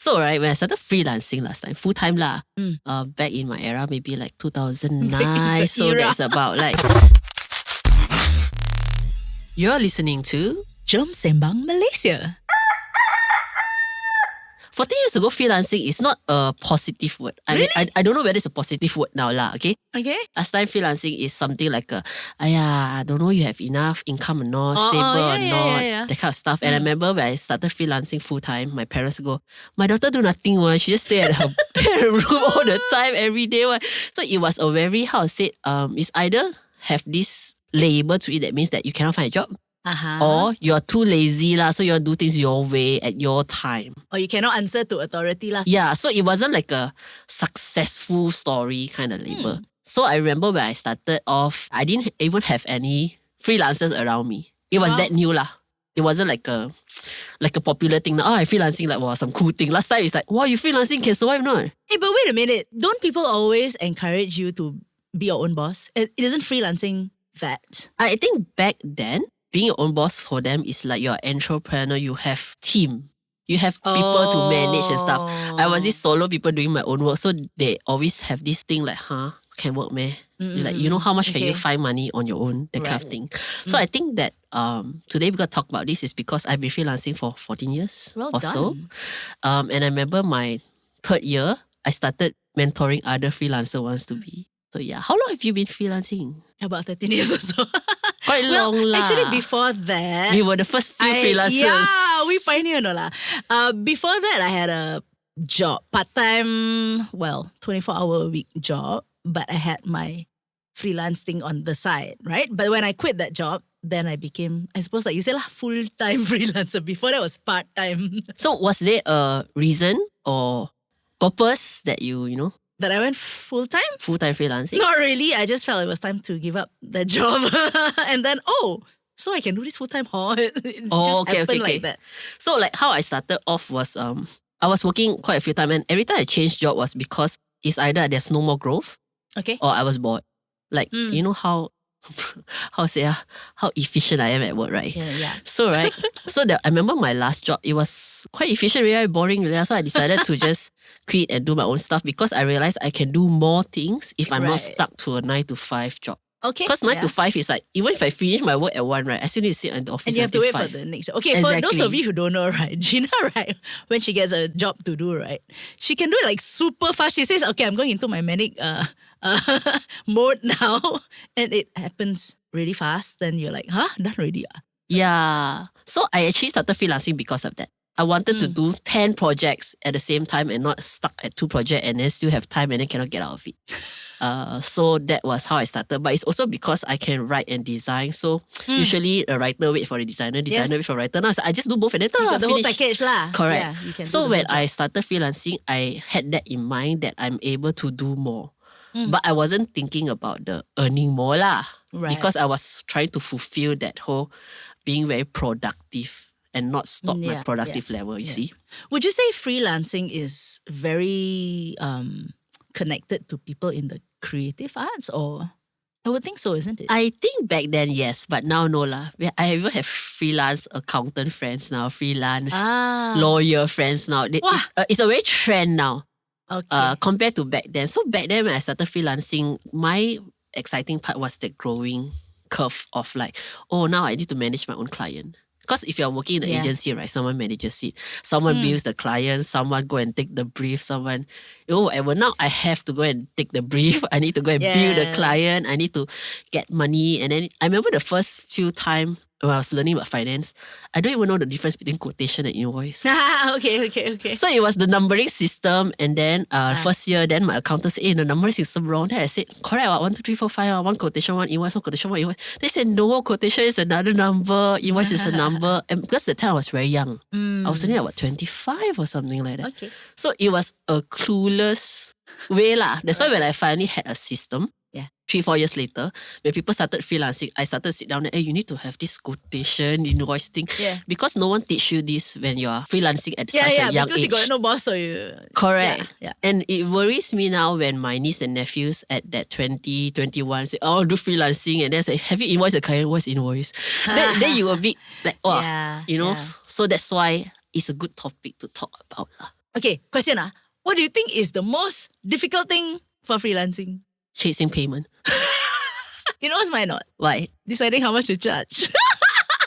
So right, when I started freelancing last time, full time lah, back in my era, maybe like 2009. So era. that's about like. You're listening to Jom Sembang, Malaysia. 40 years ago, freelancing is not a positive word. Really? I don't know whether it's a positive word now lah, okay? Okay. Last time, freelancing is something like I don't know, you have enough income or not, stable or not, that kind of stuff. And I remember when I started freelancing full time, my parents go, my daughter do nothing, she just stay at her room all the time, every day. So it was a very, it's either have this label to it that means that you cannot find a job, or you're too lazy lah, so you'll do things your way at your time. Or you cannot answer to authority lah. Yeah, so it wasn't like a successful story kind of label. So I remember when I started off, I didn't even have any freelancers around me. It was that new lah. It wasn't like a popular thing. I freelancing like some cool thing. Last time it's like, wow, you freelancing can survive not? Hey, but wait a minute. Don't people always encourage you to be your own boss? It isn't freelancing that. I think back then, being your own boss for them is like you're an entrepreneur, you have team. You have people to manage and stuff. I was this solo people doing my own work, so they always have this thing like, can work meh? Like, you know how much can you find money on your own? That kind of thing. So I think that today we're going to talk about this is because I've been freelancing for 14 years so. And I remember my third year, I started mentoring other freelancers wants to be. So yeah, how long have you been freelancing? About 13 years or so. Quite long lah. Actually, before that, we were the first few freelancers. Yeah, we pioneered no lah. Before that, I had a job, part-time, 24-hour-a-week job, but I had my freelance thing on the side, right? But when I quit that job, then I became, I suppose like you said, full-time freelancer. Before that was part-time. So was there a reason or purpose that you that I went full-time? Full-time freelancing? Not really. I just felt it was time to give up that job. And then, so I can do this full-time. It just happened like that. So like how I started off was, I was working quite a few times, and every time I changed job was because it's either there's no more growth, or I was bored. Like, you know how efficient I am at work, right? Yeah. So right, I remember my last job, it was quite efficient, really boring. Really. So I decided to just quit and do my own stuff because I realized I can do more things if I'm not stuck to a 9 to 5 job. Okay. Because 9 to 5 is like, even if I finish my work at 1, right, I still need to sit in the office. And you have to wait for the next job. Okay, for those of you who don't know, right, Gina, right, when she gets a job to do, right, she can do it like super fast. She says, okay, I'm going into my manic mode now. And it happens really fast. Then you're like, done already? Yeah. So I actually started freelancing because of that. I wanted to do 10 projects at the same time and not stuck at 2 projects and then still have time and then cannot get out of it. So that was how I started. But it's also because I can write and design. So usually a writer wait for the designer wait for a writer. Now I just do both and then the whole package lah. Correct. Yeah, you can so when I started freelancing, I had that in mind that I'm able to do more. But I wasn't thinking about the earning more lah. Right. Because I was trying to fulfill that whole being very productive and not stop my productive level, you see. Would you say freelancing is very connected to people in the creative arts, or? I would think so, isn't it? I think back then, yes, but now no lah. I even have freelance accountant friends now, freelance lawyer friends now. It's a very trend now. Okay. Compared to back then. So back then when I started freelancing, my exciting part was the growing curve of like, now I need to manage my own client. Because if you're working in the agency, right, someone manages it. Someone bills the client, someone go and take the brief, whatever. Now I have to go and take the brief. I need to go and bill the client. I need to get money. And then I remember the first few times when I was learning about finance, I don't even know the difference between quotation and invoice. Okay. So it was the numbering system, and then first year, then my accountant said, the numbering system wrong. Then I said, correct, 1, 2, 3, 4, 5, 1 quotation, 1 invoice, 1 quotation, 1 invoice. They said, no, quotation is another number, invoice is a number. And because the time I was very young, I was only about 25 or something like that. Okay. So it was a clueless way lah. That's why when I finally had a system, 3-4 years later, when people started freelancing, I started to sit down and, you need to have this quotation, invoice thing. Because no one teach you this when you are freelancing at such a young because age. you got no boss, so you... Correct. Yeah. And it worries me now when my niece and nephews at that 20, 21 say, do freelancing. And then say, have you invoiced a client? What's invoice? then you will be like, So that's why it's a good topic to talk about. Okay, question what do you think is the most difficult thing for freelancing? Chasing payment. You know what's mine not? Why? Deciding how much to charge.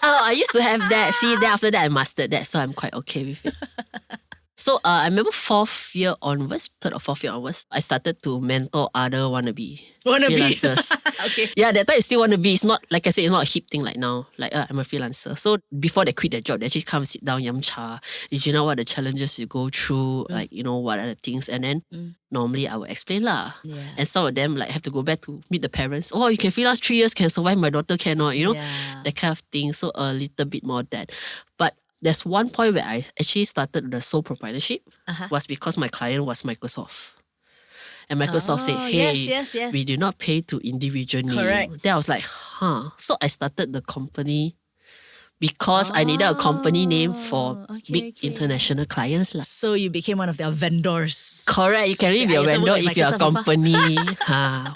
Oh, I used to have that. See, then after that I mastered that, so I'm quite okay with it. So I remember third or fourth year onwards, I started to mentor other wannabe freelancers. Okay. Yeah, that time it's still wannabe. It's not, like I said, it's not a hip thing like now. Like I'm a freelancer. So before they quit their job, they actually come sit down, yum cha. You know what the challenges you go through, like, you know, what are the things. And then normally I will explain lah. Yeah. And some of them like have to go back to meet the parents. Oh, you can freelance 3 years, can survive, my daughter cannot, you know, that kind of thing. So a little bit more of that. But there's one point where I actually started the sole proprietorship was because my client was Microsoft. And Microsoft said, hey, yes. we do not pay to individual name. Correct. Then I was like, So I started the company because I needed a company name for big international clients. So you became one of their vendors. Correct. You can really be a vendor if you're a company.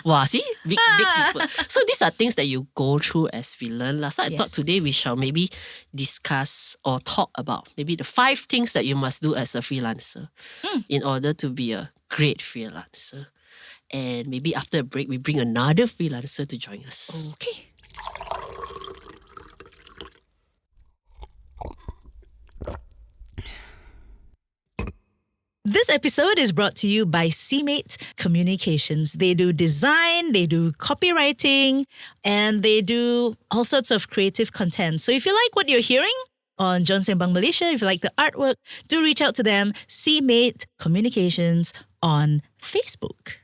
Wow, see? Big people. So these are things that you go through as we learn. So I thought today we shall maybe discuss or talk about maybe the 5 things that you must do as a freelancer in order to be a great freelancer. And maybe after a break, we bring another freelancer to join us. Okay. This episode is brought to you by CMate Communications. They do design, they do copywriting, and they do all sorts of creative content. So if you like what you're hearing on Jom Sembang Malaysia, if you like the artwork, do reach out to them, CMate Communications on Facebook.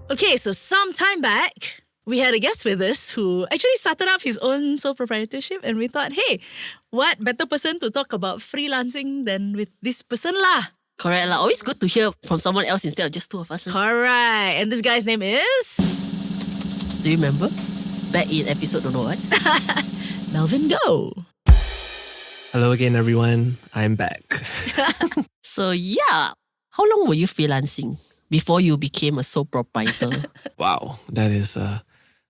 Okay, so some time back, we had a guest with us who actually started up his own sole proprietorship, and we thought, hey, what better person to talk about freelancing than with this person lah? Correct lah. Always good to hear from someone else instead of just two of us. Correct. And this guy's name is... Do you remember? Back in episode don't know what? Melvin Goh. Hello again, everyone. I'm back. So yeah, how long were you freelancing before you became a sole proprietor? Wow, that is a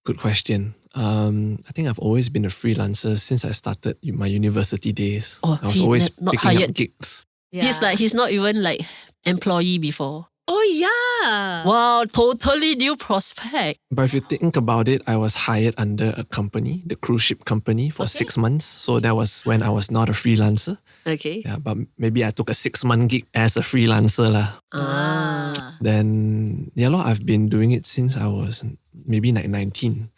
good question. I think I've always been a freelancer since I started my university days. Oh, I was always not picking hired. up gigs. Yeah. He's not even like employee before. Oh yeah. Wow, totally new prospect. But if you think about it, I was hired under a company, the cruise ship company, for 6 months. So that was when I was not a freelancer. Okay. Yeah, but maybe I took a 6-month gig as a freelancer lah. Then I've been doing it since I was maybe like 19.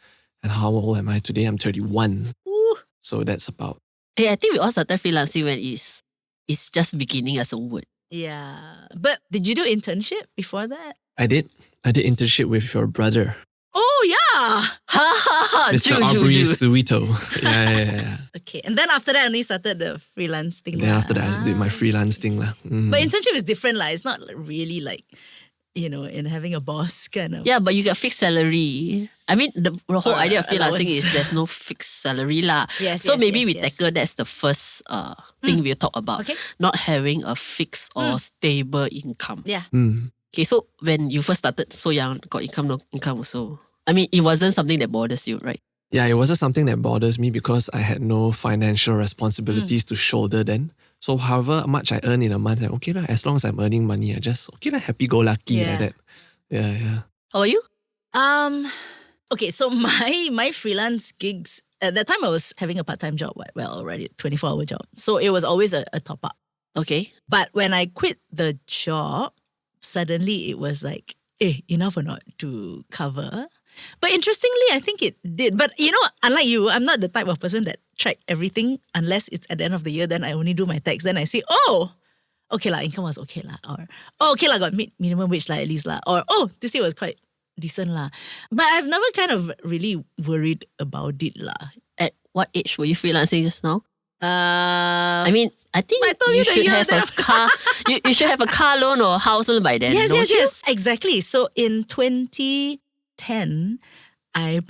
And how old am I today? I'm 31. Ooh. So that's about... Hey, I think we all started freelancing when it's just beginning as a word. Yeah. But did you do internship before that? I did internship with your brother, Oh yeah. Mr. Aubrey Suito. Yeah. Okay. And then after that, I only started the freelance thing. Then after that, I did my freelance thing lah. But internship is different lah. It's not really like, you know, in having a boss kind of. Yeah, but you get fixed salary. I mean, the whole idea of freelancing is there's no fixed salary lah. So maybe we tackle that's the first thing we'll talk about. Okay. Not having a fixed or stable income. Yeah. Okay, so when you first started so young, got income, no income also. I mean, it wasn't something that bothers you, right? Yeah, it wasn't something that bothers me because I had no financial responsibilities to shoulder then. So however much I earn in a month, okay lah, as long as I'm earning money, I just, okay lah, happy-go-lucky like that. Yeah. How are you? Okay, so my freelance gigs, at that time I was having a part-time job, already 24-hour job. So it was always a top-up. Okay. But when I quit the job, suddenly it was like, enough or not to cover. But interestingly, I think it did. But you know, unlike you, I'm not the type of person that track everything unless it's at the end of the year. Then I only do my tax. Then I see, okay lah, income was okay lah. Or, okay lah, got minimum wage lah at least lah. Or, this year was quite decent lah. But I've never kind of really worried about it lah. At what age were you freelancing just now? I mean, I think I told you you the should year have a that- car. You should have a car loan or house loan by then. Yes, exactly. So in 2010, I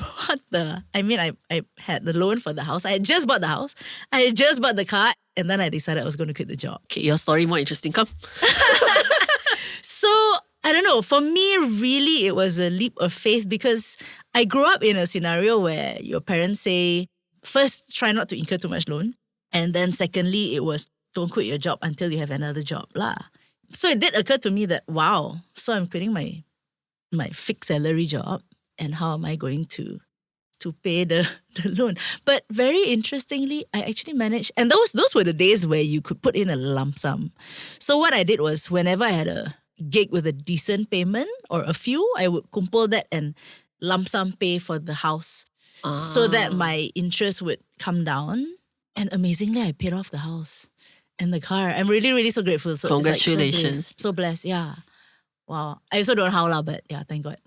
had the loan for the house. I had just bought the house. I had just bought the car. And then I decided I was going to quit the job. Okay, your story more interesting. Come. So, I don't know. For me, really, it was a leap of faith because I grew up in a scenario where your parents say, first, try not to incur too much loan. And then secondly, it was don't quit your job until you have another job lah. So it did occur to me that, wow, so I'm quitting my fixed salary job, and how am I going to pay the loan? But very interestingly, I actually managed, and those were the days where you could put in a lump sum. So what I did was, whenever I had a gig with a decent payment or a few, I would kumpul that and lump sum pay for the house so that my interest would come down. And amazingly, I paid off the house and the car. I'm really, really so grateful. So Congratulations. It's like so blessed. Yeah. Wow. I also don't know how, but yeah, thank God.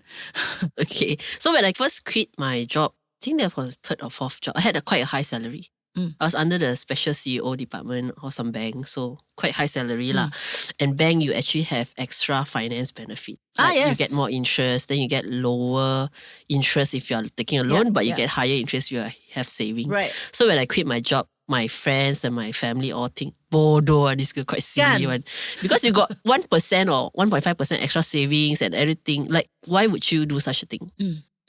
Okay. So when I first quit my job, I think that was third or fourth job. I had quite a high salary. I was under the special CEO department of some bank, so quite high salary lah. And bank, you actually have extra finance benefit. Yes. You get more interest, then you get lower interest if you're taking a loan, but you get higher interest if you have saving. Right. So when I quit my job, my friends and my family all think, bodoh, this girl quite silly one. Because you got 1% or 1.5% extra savings and everything. Like, why would you do such a thing?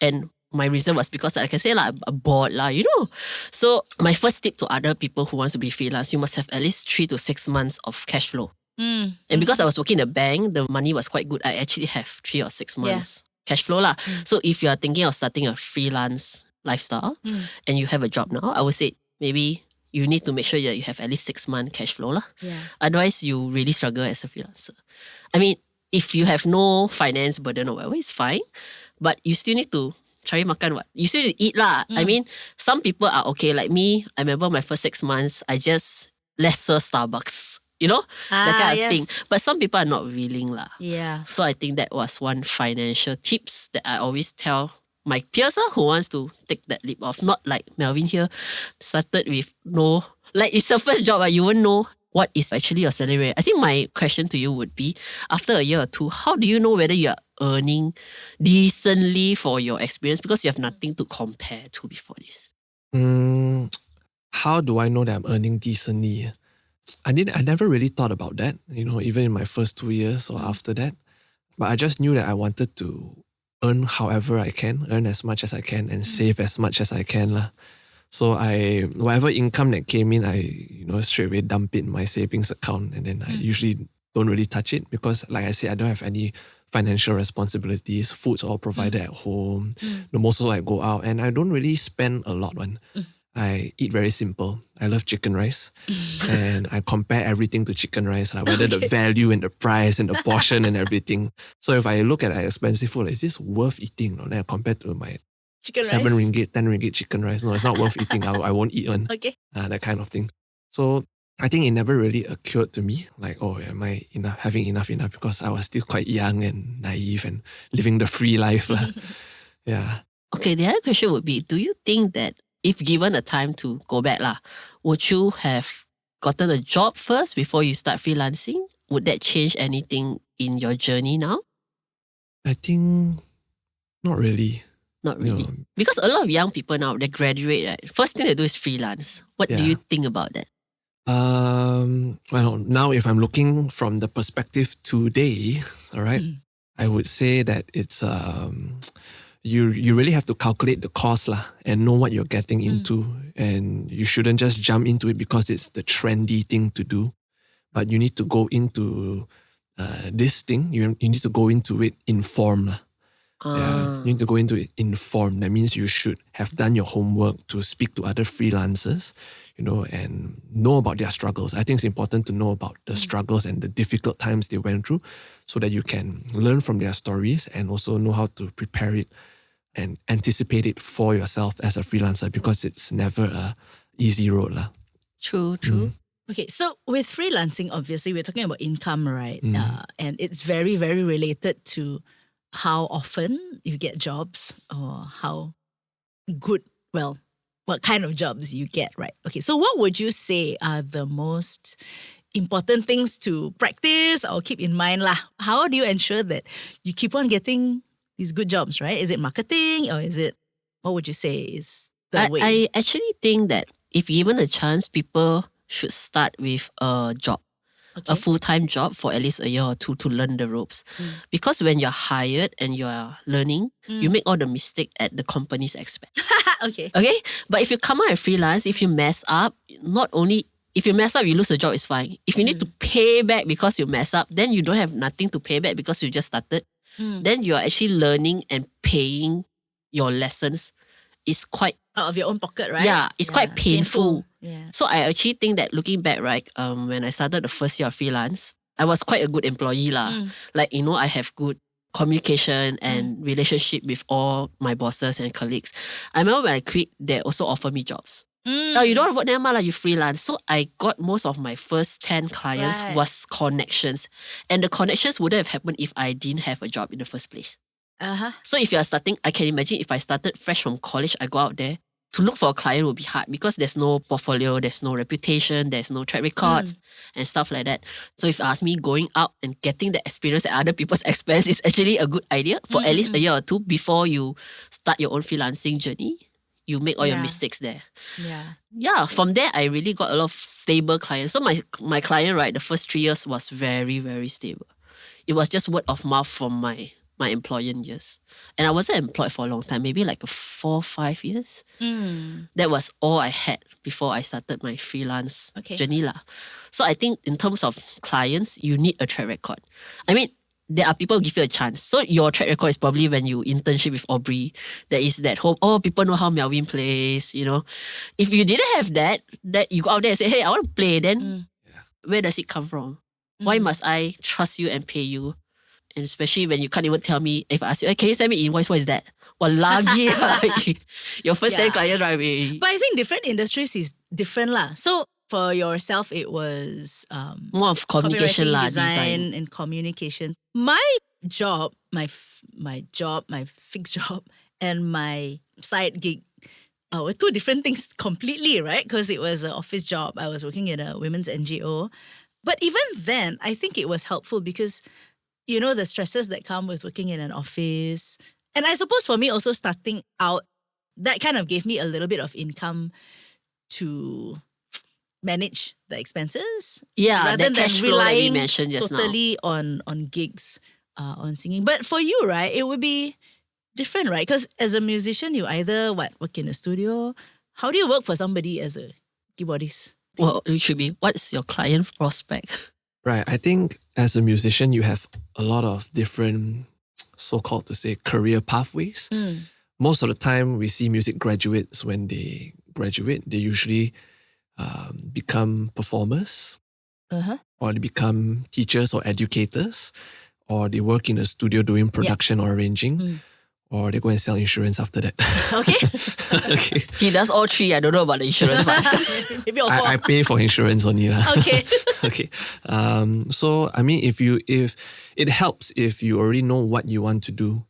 And my reason was because, like I say, I'm bored, you know. So my first tip to other people who want to be freelance, you must have at least 3 to 6 months of cash flow. And because I was working in the bank, the money was quite good. I actually have 3 or 6 months cash flow lah. So if you are thinking of starting a freelance lifestyle and you have a job now, I would say maybe you need to make sure that you have at least 6 months cash flow lah. Otherwise, you really struggle as a freelancer. I mean, if you have no finance burden or whatever, it's fine. But you still need to cari makan what? You still need to eat lah. I mean, some people are okay. Like me, I remember my first 6 months, I just lesser Starbucks. You know? That kind of thing. But some people are not willing lah. Yeah. So I think that was one financial tips that I always tell my peers who wants to take that leap off. Not like Melvin here, started with no, like it's the first job, you won't know what is actually your salary. I think my question to you would be, after a year or two, how do you know whether you are earning decently for your experience? Because you have nothing to compare to before this. How do I know that I'm earning decently? I never really thought about that, you know, even in my first 2 years or after that. But I just knew that I wanted to earn however I can, earn as much as I can, and save as much as I can lah. So whatever income that came in, I straight away dump it in my savings account, and then I usually don't really touch it because, like I said, I don't have any financial responsibilities. Food's all provided at home. The most also I go out, and I don't really spend a lot. I eat very simple. I love chicken rice, and I compare everything to chicken rice, whether the value and the price and the portion and everything. So if I look at expensive food, is this worth eating? Then compared to my Chicken 7 rice? ringgit, 10 ringgit chicken rice, no, it's not worth eating. I won't eat one. Okay. That kind of thing. So I think it never really occurred to me like, oh, am I having enough? Because I was still quite young and naive and living the free life. Yeah. Okay, the other question would be, do you think that if given a time to go back, would you have gotten a job first before you start freelancing? Would that change anything in your journey now? I think not really. Not really. No. Because a lot of young people now, they graduate, right? First thing they do is freelance. What do you think about that? Well, now if I'm looking from the perspective today, all right, I would say that it's you really have to calculate the cost and know what you're getting into, and you shouldn't just jump into it because it's the trendy thing to do, but you need to go into this thing. You need to go into it informed. Yeah, you need to go into it informed. That means you should have done your homework to speak to other freelancers, and know about their struggles. I think it's important to know about the struggles and the difficult times they went through so that you can learn from their stories and also know how to prepare it and anticipate it for yourself as a freelancer, because it's never a easy road. True. Okay, so with freelancing, obviously, we're talking about income, right? And it's very, very related to how often you get jobs or how good, what kind of jobs you get, right? Okay, so what would you say are the most important things to practice or keep in mind lah? How do you ensure that you keep on getting these good jobs, right? Is it marketing or is it, what would you say is the way? I actually think that if given a chance, people should start with a job. A full-time job for at least a year or two to learn the ropes. Because when you're hired and you're learning, you make all the mistake at the company's expense. Okay. Okay? But if you come out and freelance, if you mess up, not only if you mess up, you lose the job, it's fine. If you need to pay back because you mess up, then you don't have nothing to pay back because you just started. Then you are actually learning and paying your lessons. It's quite Out of your own pocket, right? Yeah, it's quite painful. Yeah. So I actually think that looking back, right, when I started the first year of freelance, I was quite a good employee lah. Like, I have good communication and relationship with all my bosses and colleagues. I remember when I quit, they also offered me jobs. Oh, you don't want to work there, lah, you freelance. So I got most of my first 10 clients was connections. And the connections wouldn't have happened if I didn't have a job in the first place. So if you are starting, I can imagine if I started fresh from college, I go out there, to look for a client would be hard because there's no portfolio, there's no reputation, there's no track records and stuff like that. So if you ask me, going out and getting the experience at other people's expense is actually a good idea for at least a year or two before you start your own freelancing journey. You make all your mistakes there. Yeah, from there, I really got a lot of stable clients. So my client, right, the first 3 years was very, very stable. It was just word of mouth from my employment years. And I wasn't employed for a long time, maybe like 4 5 years. That was all I had before I started my freelance journey lah. So I think in terms of clients, you need a track record. I mean, there are people who give you a chance. So your track record is probably when you internship with Aubrey. There is that hope, people know how Melvin plays, If you didn't have that you go out there and say, hey, I want to play, then where does it come from? Why must I trust you and pay you? And especially when you can't even tell me, if I ask you, hey, can you send me invoice, what is that? Well, lagi your first 10 clients, right? But I think different industries is different lah. So for yourself, it was more of communication lah, design and communication. My job, my fixed job, and my side gig were two different things completely, right? Because it was an office job. I was working in a women's NGO. But even then, I think it was helpful because the stresses that come with working in an office. And I suppose for me also starting out, that kind of gave me a little bit of income to manage the expenses. Yeah, rather that than cash flow that we relying mentioned just totally on gigs, on singing. But for you, right, it would be different, right? Because as a musician, you either work in a studio. How do you work for somebody as a keyboardist? Well, it should be, what's your client prospect? Right. I think as a musician, you have a lot of different, so-called to say, career pathways. Most of the time, we see music graduates, when they graduate, they usually become performers, or they become teachers or educators, or they work in a studio doing production or arranging, or they go and sell insurance after that. Okay. Okay. He does all three. I don't know about the insurance part. Maybe all four. I pay for insurance only lah. Okay. Okay. So I mean, if it helps if you already know what you want to do,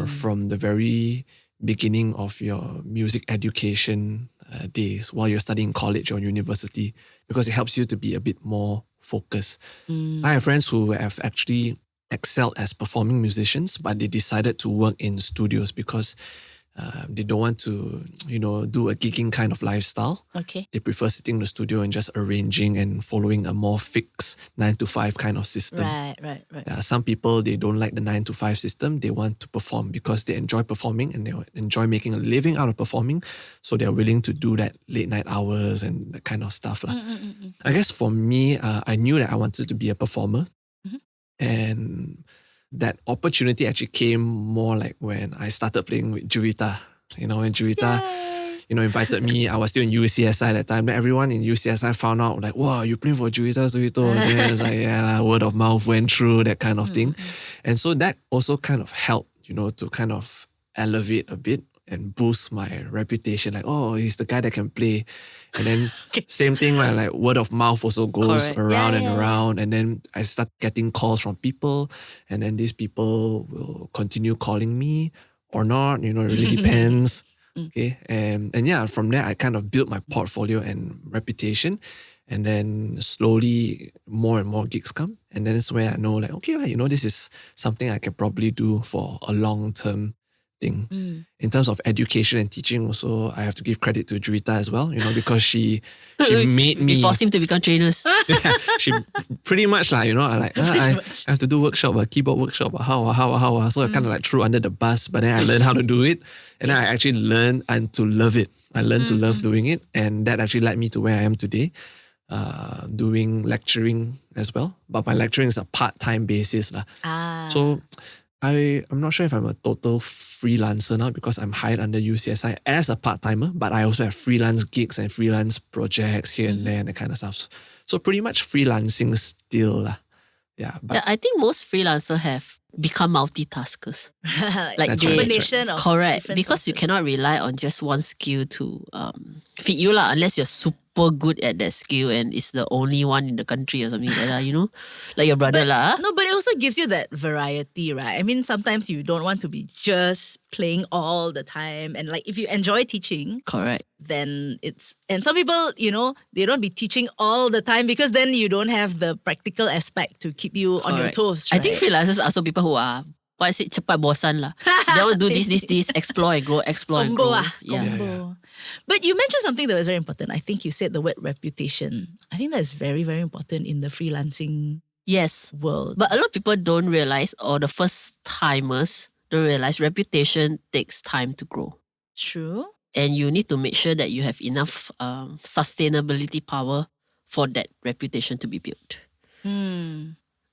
from the very beginning of your music education days while you're studying college or university, because it helps you to be a bit more focused. I have friends who have actually excelled as performing musicians, but they decided to work in studios because they don't want to, do a gigging kind of lifestyle. Okay. They prefer sitting in the studio and just arranging and following a more fixed 9 to 5 kind of system. Right. Some people, they don't like the 9 to 5 system. They want to perform because they enjoy performing and they enjoy making a living out of performing. So they're willing to do that late night hours and that kind of stuff. I guess for me, I knew that I wanted to be a performer. And that opportunity actually came more like when I started playing with Juwita. When Juwita, invited me. I was still in UCSI at that time. Then everyone in UCSI found out like, wow, you're playing for Juwita. And then it's like, yeah, word of mouth went through, that kind of thing. And so that also kind of helped, to kind of elevate a bit and boost my reputation. Like, oh, he's the guy that can play. And then same thing, right? Like word of mouth also goes around and around. And then I start getting calls from people. And then these people will continue calling me or not. It really depends. Okay. And yeah, from there, I kind of built my portfolio and reputation. And then slowly more and more gigs come. And then it's where I know like, okay, this is something I can probably do for a long-term thing. In terms of education and teaching also, I have to give credit to Juwita as well, because she made me... We forced him to become trainers. She pretty much I have to do workshop, a keyboard workshop, how. So I kind of like threw under the bus, but then I learned how to do it. And then I actually learned and to love it. I learned to love doing it. And that actually led me to where I am today, doing lecturing as well. But my lecturing is a part-time basis. So I'm not sure if I'm a total freelancer now because I'm hired under UCSI as a part-timer, but I also have freelance gigs and freelance projects here and there and that kind of stuff. So pretty much freelancing still. Yeah, I think most freelancers have become multitaskers. Like That's a right, combination of Correct. different Because you sources. cannot rely on just one skill to feed you unless you're super good at that skill and it's the only one in the country or something like that, Like your brother No, but it also gives you that variety, right? I mean, sometimes you don't want to be just playing all the time. And like if you enjoy teaching, Correct. then it's... And some people, they don't be teaching all the time because then you don't have the practical aspect to keep you on your Correct. toes, I right? think freelancers are also people who are, cepat bosan lah. They want to do this, explore and grow, explore and Combo grow. combo. But you mentioned something that was very important. I think you said the word reputation. I think that's very, very important in the freelancing Yes. world. But a lot of people don't realize, or the first timers don't realize, reputation takes time to grow. True. And you need to make sure that you have enough sustainability power for that reputation to be built.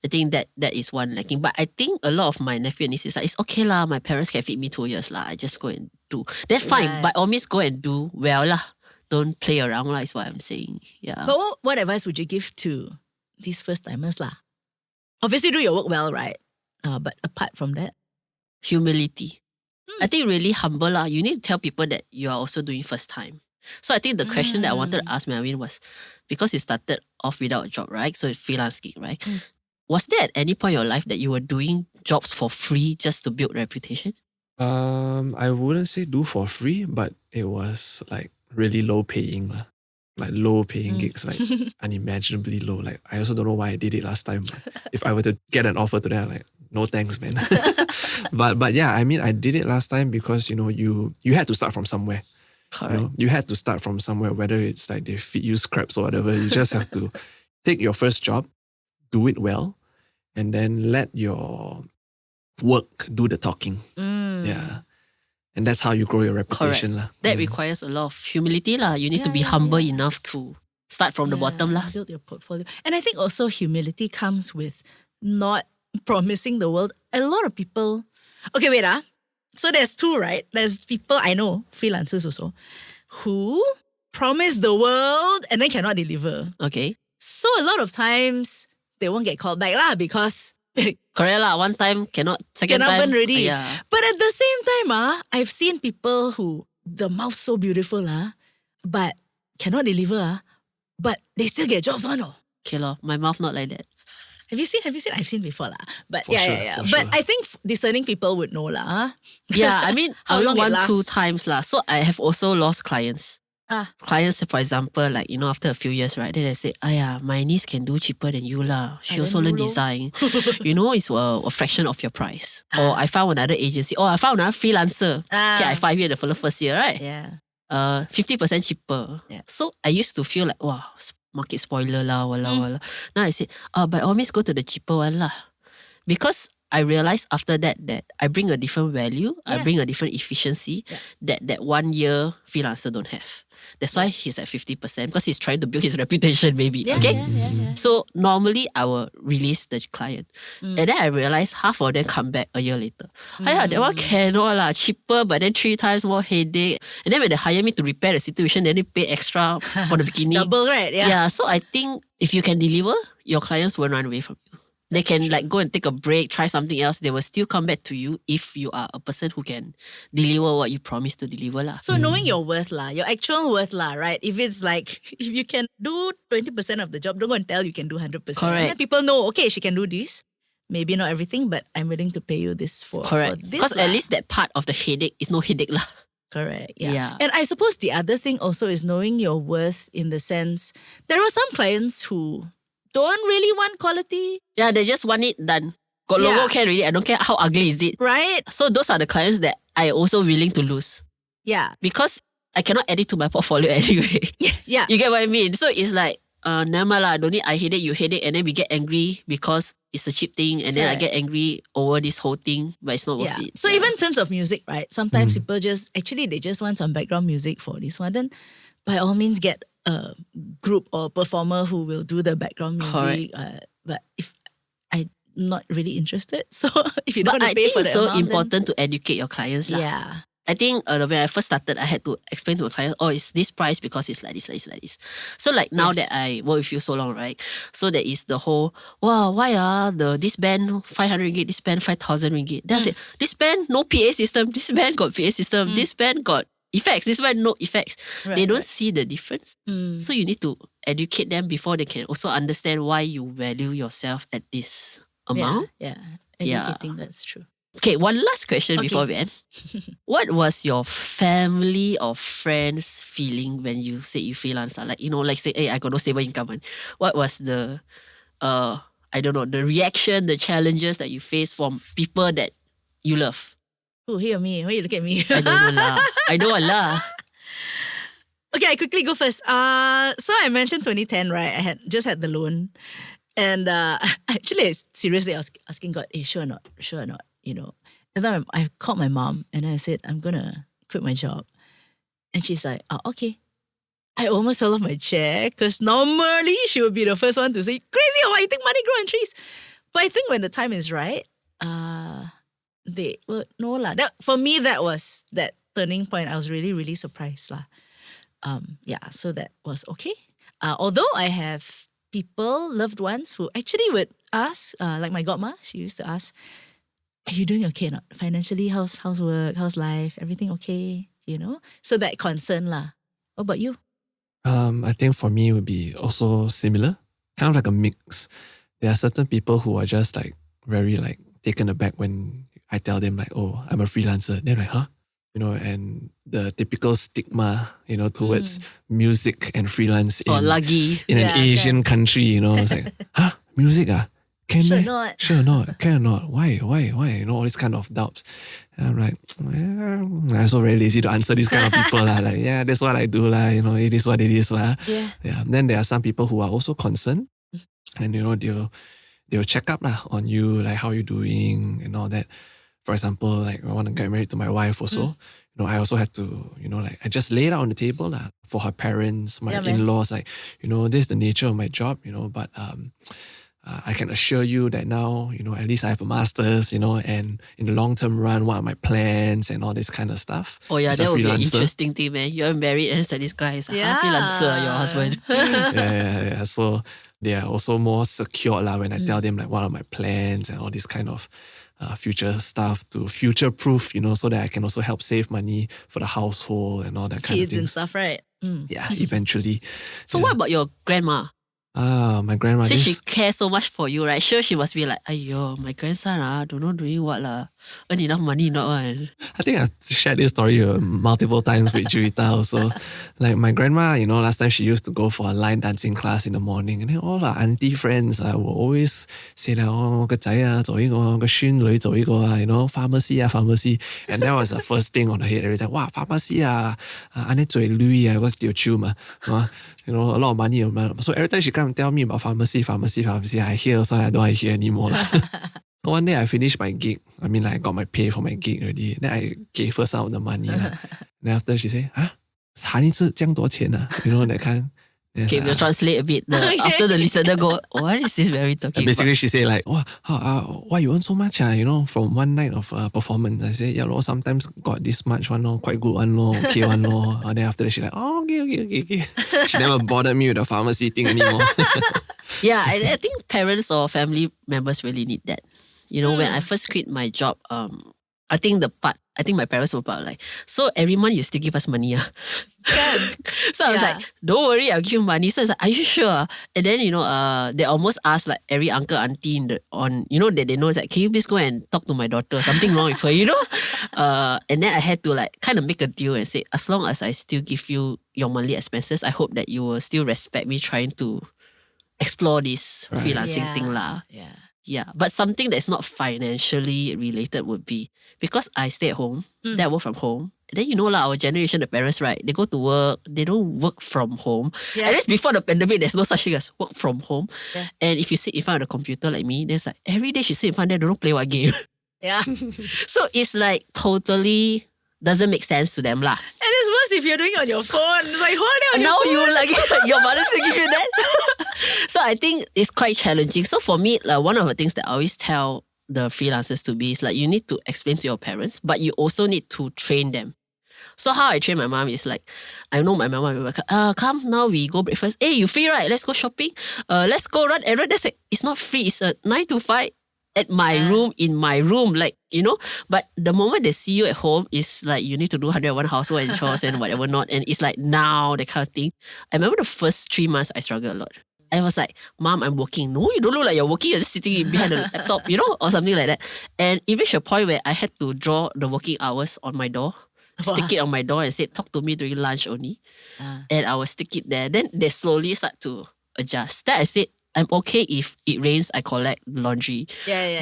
I think that is one lacking. But I think a lot of my nephew and nieces it's okay lah, my parents can feed me 2 years lah. I just go and do. That's fine. Right. By all means, go and do well lah. Don't play around lah, is what I'm saying. Yeah. But what advice would you give to these first timers lah? Obviously do your work well, right? But apart from that, humility. I think really humble lah. You need to tell people that you are also doing first time. So I think the question that I wanted to ask Melvin was, because you started off without a job, right? So it's freelance gig, right? Was there at any point in your life that you were doing jobs for free just to build reputation? I wouldn't say do for free, but it was like really low paying lah. Like low paying gigs, like unimaginably low. Like I also don't know why I did it last time. If I were to get an offer today, I'm like, no thanks, man. but yeah, I mean, I did it last time because you had to start from somewhere. Correct. You had to start from somewhere, whether it's like they feed you scraps or whatever. You just have to take your first job, do it well, and then let your work do the talking. Yeah. And that's how you grow your reputation. Correct. That requires a lot of humility lah. You need to be humble enough to start from the bottom lah. build your portfolio. And I think also humility comes with not promising the world. A lot of people... Okay, wait. So there's two, right? There's people I know, freelancers also, who promise the world and then cannot deliver. Okay. So a lot of times, they won't get called back lah because... Correct lah. One time cannot, second cannot time. burn already. Yeah. But at the same time, I've seen people who, the mouth so beautiful, but cannot deliver, but they still get jobs on. Okay lor. My mouth not like that. Have you seen? I've seen before lah. But For yeah, sure, yeah, yeah. for But sure. I think discerning people would know lah. Yeah, I mean, How only long it 1-2 lasts. times lah. So I have also lost clients. Clients, for example, like, after a few years, right, then they say, my niece can do cheaper than you lah. She also learn design. It's a fraction of your price. Or I found another agency. Or I found another freelancer. Okay, I 5 years for the first year, right? Yeah. 50% cheaper. Yeah. So I used to feel like, wow, market spoiler lah, wala. Now I say, by all means go to the cheaper one lah. Because I realized after that I bring a different value, I bring a different efficiency that 1 year freelancer don't have. That's why he's at 50% because he's trying to build his reputation maybe. Yeah, okay? yeah. So normally I will release the client. And then I realized half of them come back a year later. That one cannot lah, cheaper but then 3 times more headache. And then when they hire me to repair the situation, then they pay extra for the beginning. Double, right? Yeah. Yeah, so I think if you can deliver, your clients won't run away from you. They can like go and take a break, try something else. They will still come back to you if you are a person who can deliver what you promised to deliver lah. So knowing your worth lah, your actual worth lah, right? If it's like, if you can do 20% of the job, don't go and tell you can do 100%. Correct. And then people know, okay, she can do this. Maybe not everything, but I'm willing to pay you this for Correct. this Because lah. at least that part of the headache is no headache lah. Correct. Yeah. Yeah. And I suppose the other thing also is knowing your worth in the sense, there are some clients who don't really want quality. Yeah, they just want it done. Got logo Yeah. can already. I don't care how ugly is it. Right? So those are the clients that I also willing to lose Yeah. because I cannot add it to my portfolio anyway. Yeah. You get what I mean? So it's like, never mind lah, don't need I hate it, you hate it, and then we get angry because it's a cheap thing, and then I Correct. get angry over this whole thing, but it's not worth it. So even in terms of music, right? Sometimes people they just want some background music for this one. Then by all means get a group or performer who will do the background music. But if I'm not really interested, so if you don't But want I to pay think for it's the so amount, important to educate your clients lah. yeah. I think when I first started, I had to explain to my client, oh, it's this price because it's like this, like this, like this. So like now Yes. that I work with you so long, right? So there is the whole, wow, why this band 500 ringgit, this band 5,000 ringgit. Then I say, this band no PA system, this band got PA system, this band got effects, this band no effects. Right, They don't right. see the difference. So you need to educate them before they can also understand why you value yourself at this amount. Yeah. Yeah. Educating, that's true. Okay, one last question Okay. before we end. What was your family or friends feeling when you said you freelance? Like, like say, hey, I got no stable income. Man. What was the, I don't know, the reaction, the challenges that you faced from people that you love? Oh, hear me. Why you look at me? I don't know lah. I know lah. Okay, I quickly go first. So I mentioned 2010, right? I had just had the loan. And actually, seriously, I was asking God, sure or not? Sure or not? And then I called my mom and I said, I'm going to quit my job. And she's like, oh, okay. I almost fell off my chair because normally she would be the first one to say, crazy, why you think money grow on trees? But I think when the time is right, they would know lah. For me, that was that turning point. I was really, really surprised lah. So that was okay. Although I have people, loved ones who actually would ask, like my godma, she used to ask, are you doing okay or not? Financially, how's work, how's life, everything okay? So that concern lah. What about you? I think for me it would be also similar, kind of like a mix. There are certain people who are just like very like taken aback when I tell them like, oh, I'm a freelancer. They're like, huh? And the typical stigma, towards music and freelance Or lagi. in Yeah, an Asian country, it's like, huh? Music ah? Can Sure I? not. Sure not. Can or not? Why? All these kind of doubts. And I'm like, I'm also very lazy to answer these kind of people lah. Like, yeah, that's what I do lah. It is what it is lah. Yeah. Then there are some people who are also concerned, and they'll check up lah on you, like how you doing and all that. For example, like I want to get married to my wife also. I also had to, like I just lay it out on the table lah for her parents, my Yeah, man. in-laws. Like, this is the nature of my job. But I can assure you that now, at least I have a master's, and in the long-term run, what are my plans and all this kind of stuff. Oh yeah, As a that would be an freelancer. interesting thing, man. You're married and it's like this guy is a freelancer, your husband. Yeah. So they are also more secure lah when I tell them like what are my plans and all this kind of future stuff to future-proof, so that I can also help save money for the household and all that kind of Kids and things. stuff, right? Yeah, eventually. So what about your grandma? My grandma. Since she this- cares so much for you, right? Sure, she must be like, "Ayo, my grandson don't know doing what lah. Earn enough money, not one." I think I've shared this story multiple times with Juwita also. Like my grandma, last time she used to go for a line dancing class in the morning, and then all our auntie friends will always say that, oh, 個仔啊，做呢個，個孫女做呢個啊, pharmacy. And that was the first thing on her head every time. Wow, pharmacy啊, 安尼最累啊, 嗰條超嘛, a lot of money. So every time she come and tell me about pharmacy, I hear, so I don't want to hear anymore. So one day I finished my gig. I mean, like, I got my pay for my gig already. Then I gave her some of the money. Then after she said, 谈一次这样多钱啊? That kind. Then I Okay, said, we'll translate a bit. After the listener go, what is this very talking and basically about? she said like, why you earn so much from one night of performance? I said, yeah, sometimes got this much one, quite good one, okay one. And then after that she like, oh, okay. She never bothered me with the pharmacy thing anymore. Yeah, I think parents or family members really need that. When I first quit my job, I think my parents were about like, so every month you still give us money. So I was Yeah. like, don't worry, I'll give you money. So I was like, are you sure? And then, they almost asked like every uncle, auntie that they know, like, can you please go and talk to my daughter? Something wrong with her, And then I had to like kind of make a deal and say, as long as I still give you your monthly expenses, I hope that you will still respect me trying to explore this Right. freelancing thing lah. Yeah. Yeah, but something that's not financially related would be because I stay at home, then I work from home. And then our generation, the parents, right? They go to work, they don't work from home. Yeah. At least before the pandemic, there's no such thing as work from home. Yeah. And if you sit in front of the computer like me, there's like every day she sit in front there, don't play what game. Yeah. So it's like totally doesn't make sense to them lah. And it's worse if you're doing it on your phone. It's like, hold it on Now your phone. you like your mother still give you that. So I think it's quite challenging. So for me, like one of the things that I always tell the freelancers to be is like you need to explain to your parents, but you also need to train them. So how I train my mom is like, I know my mom will be like, come now we go breakfast. Hey, you free right? Let's go shopping. Let's go run errand. That's like, it's not free. It's a 9 to 5 at my room, in my room, like, But the moment they see you at home, it's like you need to do 101 household and chores and whatever not. And it's like now, that kind of thing. I remember the first 3 months, I struggled a lot. I was like, Mom, I'm working. No, you don't look like you're working. You're just sitting behind the laptop, or something like that. And it reached a point where I had to draw the working hours on my door. Stick it on my door and say, talk to me during lunch only. And I will stick it there. Then they slowly start to adjust. Then I said, I'm okay if it rains, I collect laundry.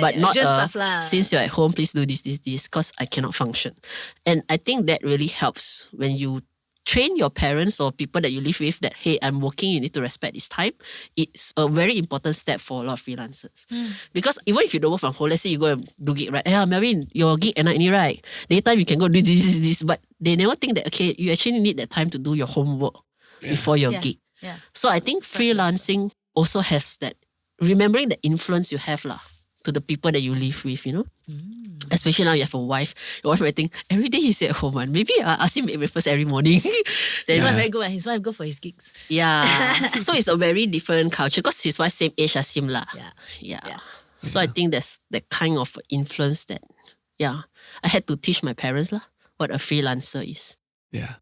But not stuff lah. Since you're at home, please do this, because I cannot function. And I think that really helps when you train your parents or people that you live with that, hey, I'm working, you need to respect this time. It's a very important step for a lot of freelancers. Because even if you don't work from home, let's say you go and do gig, right? Yeah, Melvin, your gig at night, right? Daytime you can go do this. But they never think that, okay, you actually need that time to do your homework before your gig. Yeah. So I think freelancing also has that, remembering the influence you have to the people that you live with, Especially now you have a wife. Your wife might think, every day he's at home, man. Maybe I ask him make breakfast every morning. Then, His wife very good. His wife go for his gigs. Yeah. So it's a very different culture because his wife same age as him lah. Yeah. So I think that's the kind of influence that, I had to teach my parents what a freelancer is. Yeah.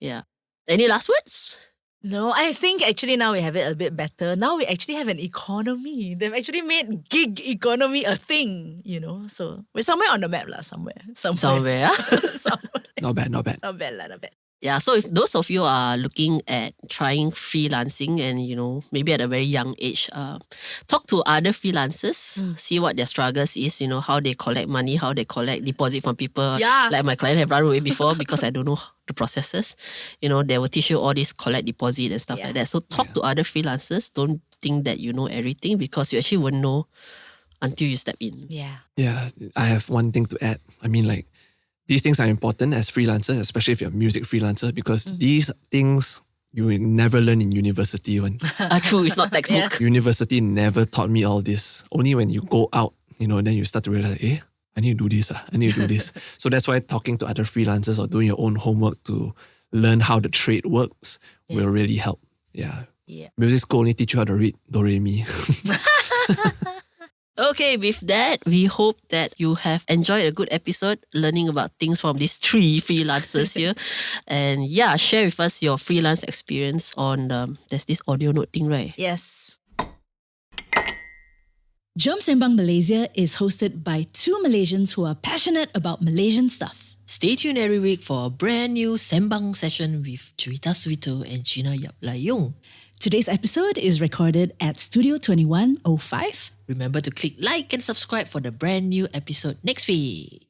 Yeah. Any last words? No, I think actually now we have it a bit better. Now we actually have an economy. They've actually made gig economy a thing, So we're somewhere on the map somewhere. Somewhere. Somewhere. Not bad. Not bad. Yeah, so if those of you are looking at trying freelancing and, maybe at a very young age, talk to other freelancers, see what their struggles is, how they collect money, how they collect deposit from people. Yeah. Like my client have run away before because I don't know the processes. They will teach you all this collect deposit and stuff like that. So talk to other freelancers. Don't think that you know everything because you actually won't know until you step in. Yeah. Yeah, I have one thing to add. I mean, like, these things are important as freelancers, especially if you're a music freelancer, because these things you will never learn in university. True, it's not textbook. University never taught me all this. Only when you go out, then you start to realize, I need to do this. I need to do this. So that's why talking to other freelancers or doing your own homework to learn how the trade works will really help. Yeah. Music school only teach you how to read Do Re Mi. Okay, with that, we hope that you have enjoyed a good episode learning about things from these 3 freelancers here. And share with us your freelance experience on there's this audio note thing, right? Yes. Jom Sembang Malaysia is hosted by 2 Malaysians who are passionate about Malaysian stuff. Stay tuned every week for a brand new Sembang session with Cerita Suito and Gina Yap Layung. Today's episode is recorded at Studio 2105. Remember to click like and subscribe for the brand new episode next week.